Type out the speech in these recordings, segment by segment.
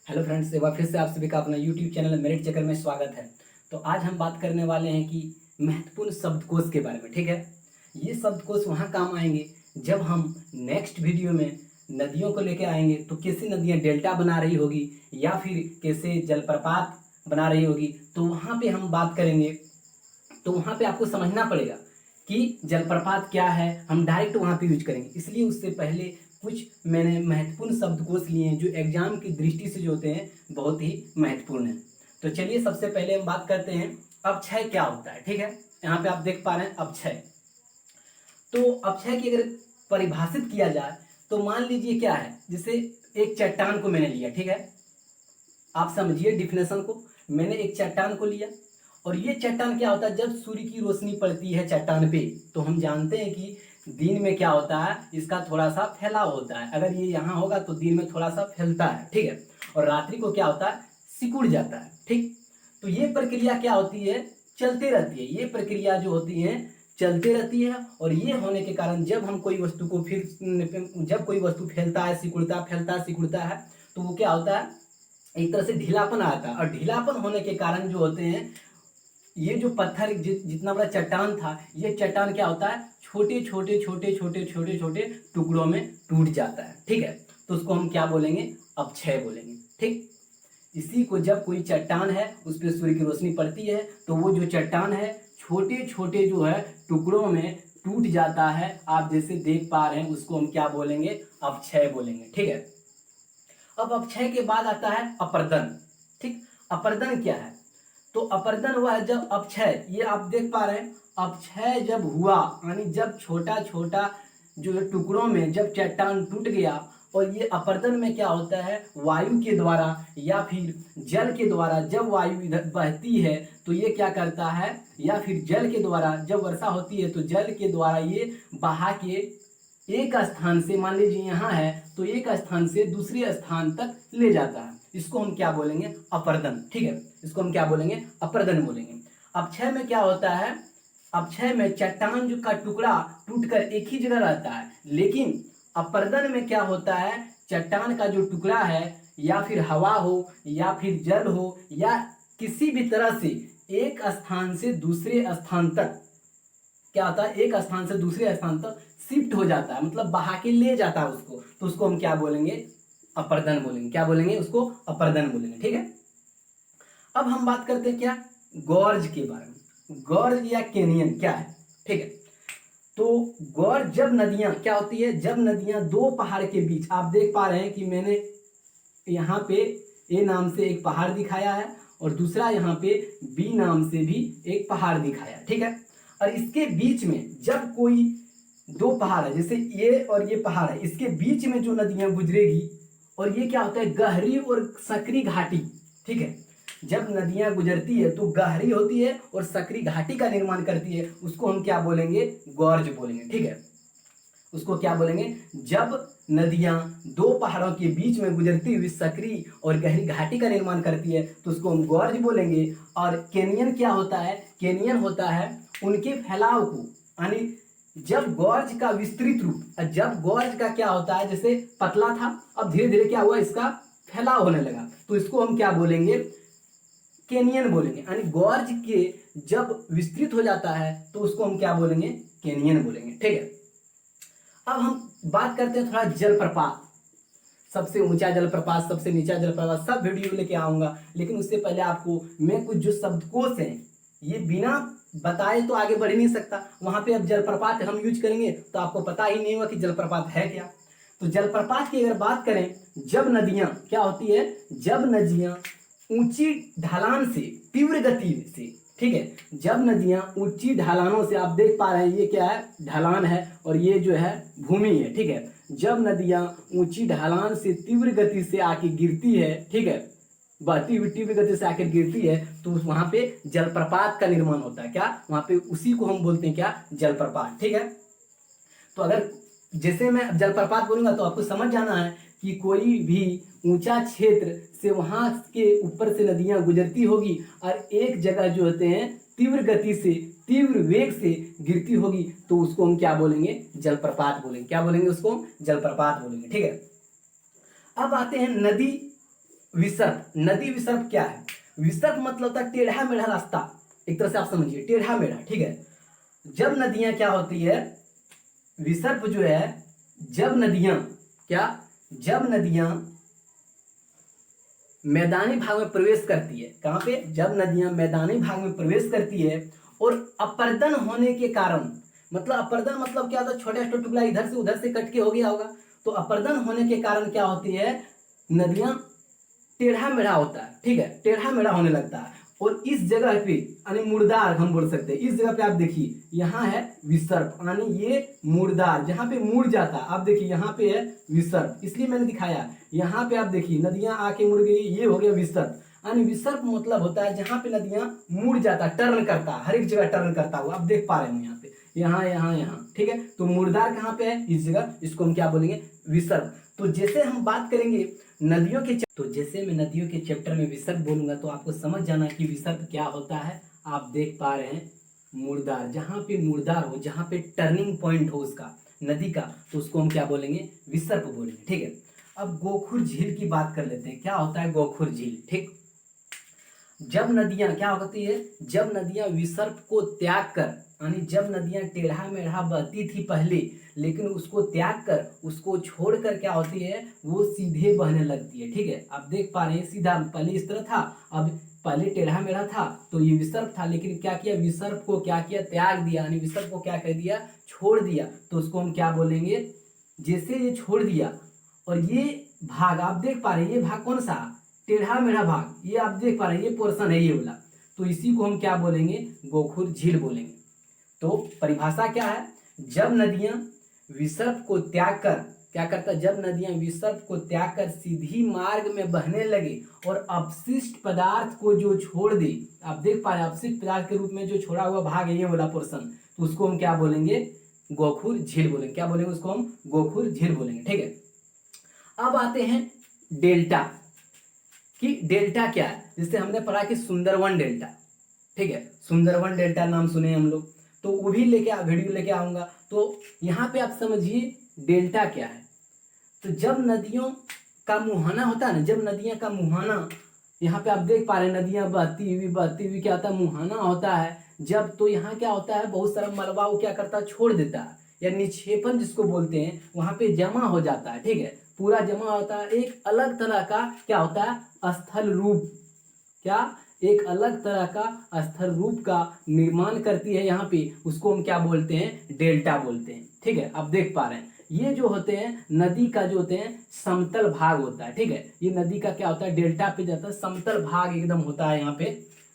Hello friends, एक बार फिर से आप सभी का अपना यूट्यूब चैनल मेरिट चक्कर में स्वागत है। तो आज हम बात करने वाले हैं कि महत्वपूर्ण शब्दकोश के बारे में। ठीक है, ये शब्दकोश वहाँ काम आएंगे जब हम नेक्स्ट वीडियो में नदियों को लेकर आएंगे। तो कैसी नदियाँ डेल्टा बना रही होगी या फिर कैसे जलप्रपात बना रही होगी, तो वहाँ पे हम बात करेंगे। तो वहाँ पे आपको समझना पड़ेगा कि जलप्रपात क्या है, हम डायरेक्ट वहाँ पे यूज करेंगे। इसलिए उससे पहले कुछ मैंने महत्वपूर्ण शब्दकोश लिए हैं जो एग्जाम की दृष्टि से जो होते हैं बहुत ही महत्वपूर्ण है। तो चलिए सबसे पहले हम बात करते हैं अपक्षय क्या होता है। ठीक है, यहाँ पे आप देख पा रहे हैं अपक्षय। तो अपक्षय की अगर परिभाषित किया जाए तो मान लीजिए क्या है, जैसे एक चट्टान को मैंने लिया। ठीक है, आप समझिए डिफिनेशन को। मैंने एक चट्टान को लिया और ये चट्टान क्या होता है, जब सूर्य की रोशनी पड़ती है चट्टान पे तो हम जानते हैं कि दिन में क्या होता है, इसका थोड़ा सा फैलाव होता है। अगर ये यहाँ होगा तो दिन में थोड़ा सा फैलता है। ठीक है, और रात्रि को क्या होता है, सिकुड़ जाता है। ठीक, तो ये प्रक्रिया क्या होती है, चलते रहती है। ये प्रक्रिया जो होती है चलते रहती है। और ये होने के कारण जब हम कोई वस्तु को फिर जब कोई वस्तु फैलता है, सिकुड़ता फैलता है सिकुड़ता है, तो वो क्या होता है, एक तरह से ढीलापन आता है। और ढीलापन होने के कारण जो होते हैं, ये जो पत्थर जितना बड़ा चट्टान था, ये चट्टान क्या होता है, छोटे छोटे छोटे छोटे छोटे छोटे टुकड़ों में टूट जाता है। ठीक है, तो उसको हम क्या बोलेंगे, अपक्षय बोलेंगे। ठीक, इसी को जब कोई चट्टान है उस पर सूर्य की रोशनी पड़ती है तो वो जो चट्टान है छोटे छोटे जो है टुकड़ों में टूट जाता है। आप जैसे देख पा रहे हैं, उसको हम क्या बोलेंगे, अपक्षय बोलेंगे। ठीक है, अब अपक्षय के बाद आता है अपर्दन। ठीक, अपर्दन क्या है, तो अपर्दन हुआ है जब अपक्षय, ये आप देख पा रहे हैं, अपक्षय जब हुआ यानी जब छोटा छोटा जो है टुकड़ों में जब चट्टान टूट गया। और ये अपर्दन में क्या होता है, वायु के द्वारा या फिर जल के द्वारा जब वायु इधर बहती है तो ये क्या करता है, या फिर जल के द्वारा जब वर्षा होती है तो जल के द्वारा ये बहा के एक स्थान से, मान लीजिए यहाँ है तो एक स्थान से दूसरे स्थान तक ले जाता है। इसको हम क्या बोलेंगे, अपर्दन। ठीक है, इसको हम क्या बोलेंगे, अपर्दन बोलेंगे। अपक्षय में क्या होता है, अपक्षय में चट्टान जो का टुकड़ा टूटकर एक ही जगह रहता है। लेकिन अपर्दन में क्या होता है, चट्टान का जो टुकड़ा है या फिर हवा हो या फिर जल हो या किसी भी तरह से एक स्थान से दूसरे स्थान तक क्या होता है, एक स्थान से दूसरे स्थान तक शिफ्ट हो जाता है, मतलब बहा के ले जाता है उसको। तो उसको हम क्या बोलेंगे, अपर्दन बोलेंगे। क्या बोलेंगे, उसको अपर्दन बोलेंगे। ठीक है, अब हम बात करते हैं क्या, गॉर्ज के बारे में। गॉर्ज या कैनियन क्या है। ठीक है, तो गॉर्ज जब नदियां क्या होती है, जब नदियां दो पहाड़ के बीच, आप देख पा रहे हैं कि मैंने यहाँ पे ए नाम से एक पहाड़ दिखाया है और दूसरा यहाँ पे बी नाम से भी एक पहाड़ दिखाया है। ठीक है, और इसके बीच में जब कोई दो पहाड़ है, जैसे ये और ये पहाड़ है, इसके बीच में जो नदियां गुजरेगी और ये क्या होता है, गहरी और सकरी घाटी। ठीक है, जब नदियां गुजरती है तो गहरी होती है और सकरी घाटी का निर्माण करती है, उसको हम क्या बोलेंगे, गॉर्ज बोलेंगे। ठीक है, उसको क्या बोलेंगे, जब नदियां दो पहाड़ों के बीच में गुजरती हुई सकरी और गहरी घाटी का निर्माण करती है तो उसको हम गॉर्ज बोलेंगे। और कैनियन क्या होता है, कैनियन होता है उनके फैलाव को, यानी जब गॉर्ज का विस्तृत रूप, जब गॉर्ज का क्या होता है, जैसे पतला था अब धीरे धीरे क्या हुआ, इसका फैलाव होने लगा, तो इसको हम क्या बोलेंगे, कैनियन बोलेंगे। यानी गॉर्ज के जब विस्तृत हो जाता है तो उसको हम क्या बोलेंगे, कैनियन बोलेंगे। ठीक है, अब हम बात करते हैं थोड़ा जलप्रपात। सबसे ऊंचा जलप्रपात, सबसे नीचा जलप्रपात, सब वीडियो लेके आऊंगा। लेकिन उससे पहले आपको मैं कुछ जो शब्दकोश हैं, ये बिना बताए तो आगे बढ़ ही नहीं सकता। वहां पे अब जलप्रपात हम यूज करेंगे तो आपको पता ही नहीं होगा कि जलप्रपात है क्या। तो जलप्रपात की अगर बात करें, जब नदियां क्या होती है, जब नदियां ऊंची ढलान से तीव्र गति से, ठीक है, जब नदियां ऊंची ढलानों से, आप देख पा रहे हैं ये क्या है, ढलान है और ये जो है भूमि है। ठीक है, जब नदियां ऊंची ढलान से तीव्र गति से आके गिरती है, ठीक है, बहती हुई तीव्र गति से आकर गिरती है तो वहां पे जलप्रपात का निर्माण होता है। क्या, वहां पे उसी को हम बोलते हैं क्या, जलप्रपात। ठीक है, तो अगर जैसे मैं जलप्रपात बोलूंगा तो आपको समझ जाना है कि कोई भी ऊंचा क्षेत्र से वहां के ऊपर से नदियां गुजरती होगी और एक जगह जो होते हैं तीव्र गति से, तीव्र वेग से गिरती होगी तो उसको हम क्या बोलेंगे, जलप्रपात बोलेंगे। क्या बोलेंगे, उसको जलप्रपात बोलेंगे। ठीक है, अब आते हैं नदी विसर्प, नदी विसर्प क्या है? विसर्प मतलब होता है टेढ़ा मेढ़ा रास्ता, एक तरह से आप समझिए टेढ़ा मेढ़ा, ठीक है। जब नदियां क्या होती है, विसर्प जो है, जब नदियां क्या, जब नदियां मैदानी भाग में प्रवेश करती है, कहां पे, जब नदियां मैदानी भाग में प्रवेश करती है और अपर्दन होने के कारण, मतलब अपर्दन मतलब क्या होता है, छोटा छोटा टुकड़ा इधर से उधर से कट के हो गया होगा, तो अपर्दन होने के कारण क्या होती है, नदियां टेढ़ा मेढ़ा होता है, ठीक है, टेढ़ा मेढ़ा होने लगता है। और इस जगह पे यानी मुड़दार हम बोल सकते हैं, इस जगह पे आप देखिए यहाँ है विसर्प, यानी ये मुड़दार, जहां पे मुड़ जाता है, आप देखिए यहाँ पे है विसर्प, इसलिए मैंने दिखाया। यहाँ पे आप देखिए नदियां आके मुड़ गई, ये हो गया विसर्प। यानी विसर्प मतलब होता है जहां पे नदियां मुड़ जाता, टर्न करता, हर एक जगह टर्न करता हुआ, आप देख पा रहे हो यहाँ पे, यहाँ यहाँ यहाँ, ठीक है। तो मुड़दार कहाँ पे है, इस जगह, इसको हम क्या बोलेंगे, विसर्प। तो जैसे हम बात करेंगे नदियों के, तो जैसे मैं नदियों के चैप्टर में विसर्प बोलूंगा तो आपको समझ जाना कि विसर्प क्या होता है। आप देख पा रहे हैं मुड़दार, जहां पे मुड़दार हो, जहां पे टर्निंग पॉइंट हो उसका नदी का, तो उसको हम क्या बोलेंगे, विसर्प बोलेंगे, ठीक है। अब गोखुर झील की बात कर लेते हैं, क्या होता है गोखुर झील, ठीक। जब नदियां क्या होती है, जब नदियां विसर्प को त्याग कर, यानी जब नदियां टेढ़ा मेढ़ा बहती थी पहले, लेकिन उसको त्याग कर, उसको छोड़कर क्या होती है, वो सीधे बहने लगती है, ठीक है। आप देख पा रहे हैं सीधा, पहले इस तरह था, अब पहले टेढ़ा मेढ़ा था तो ये विसर्प था, लेकिन क्या किया, विसर्प को क्या किया, त्याग दिया, यानी विसर्प को क्या कर दिया, छोड़ दिया, तो उसको हम क्या बोलेंगे, जैसे ये छोड़ दिया और ये भाग आप देख पा रहे हैं, ये भाग कौन सा, टेढ़ा मेढ़ा भाग, ये आप देख पा रहे हैं, ये पोर्शन है ये वाला, तो इसी को हम क्या बोलेंगे, गोखुर झील बोलेंगे। तो परिभाषा क्या है, जब नदियां विसर्प को त्याग कर, क्या करता, जब नदियां विसर्प को त्याग कर सीधी मार्ग में बहने लगे और अपशिष्ट पदार्थ को जो छोड़ दे, आप देख पा रहे हैं अपशिष्ट पदार्थ के रूप में जो छोड़ा हुआ भाग है ये वाला पोर्शन, तो उसको हम क्या बोलेंगे, गोखुर झील बोलेंगे, क्या बोलेंगे उसको हम, गोखुर झील बोलेंगे, ठीक है। अब आते हैं डेल्टा, कि डेल्टा क्या है, जिससे हमने पढ़ा कि सुंदरवन डेल्टा, ठीक है, सुंदरवन डेल्टा नाम सुने हम लोग, तो वो भी लेके वीडियो लेके आऊंगा। तो यहाँ पे आप समझिए डेल्टा क्या है, तो जब नदियों का मुहाना होता है ना, जब नदियां का मुहाना, यहाँ पे आप देख पा रहे हैं नदियां बहती हुई क्या होता है, मुहाना होता है जब, तो यहाँ क्या होता है, बहुत सारा मलबा वो क्या करता है, छोड़ देता है, या निक्षेपण जिसको बोलते हैं, वहां पे जमा हो जाता है, ठीक है, पूरा जमा होता है, एक अलग तरह का क्या होता है, स्थल रूप, क्या, एक अलग तरह का स्थल रूप का निर्माण करती है यहाँ पे, उसको हम क्या बोलते हैं, डेल्टा बोलते हैं, ठीक है। आप देख पा रहे हैं ये जो होते हैं नदी का जो होते हैं समतल भाग होता है, ठीक है, ये नदी का क्या होता है, डेल्टा पे जाता है, समतल भाग एकदम होता है, यहाँ पे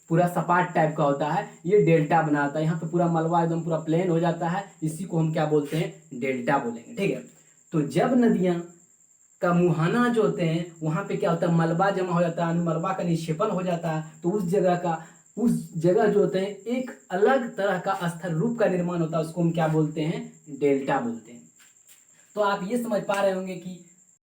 पूरा सपाट टाइप का होता है, ये डेल्टा बनाता है, यहाँ पे पूरा मलबा एकदम पूरा प्लेन हो जाता है, इसी को हम क्या बोलते हैं, डेल्टा बोलेंगे, ठीक है। तो जब नदियां का मुहाना जो होते हैं वहां पे क्या होता है, मलबा जमा हो जाता है, मलबा का निक्षेपण हो जाता है, तो उस जगह जो होते हैं एक अलग तरह का स्थल रूप का निर्माण होता है, उसको हम क्या बोलते हैं, डेल्टा बोलते हैं। तो आप ये समझ पा रहे होंगे कि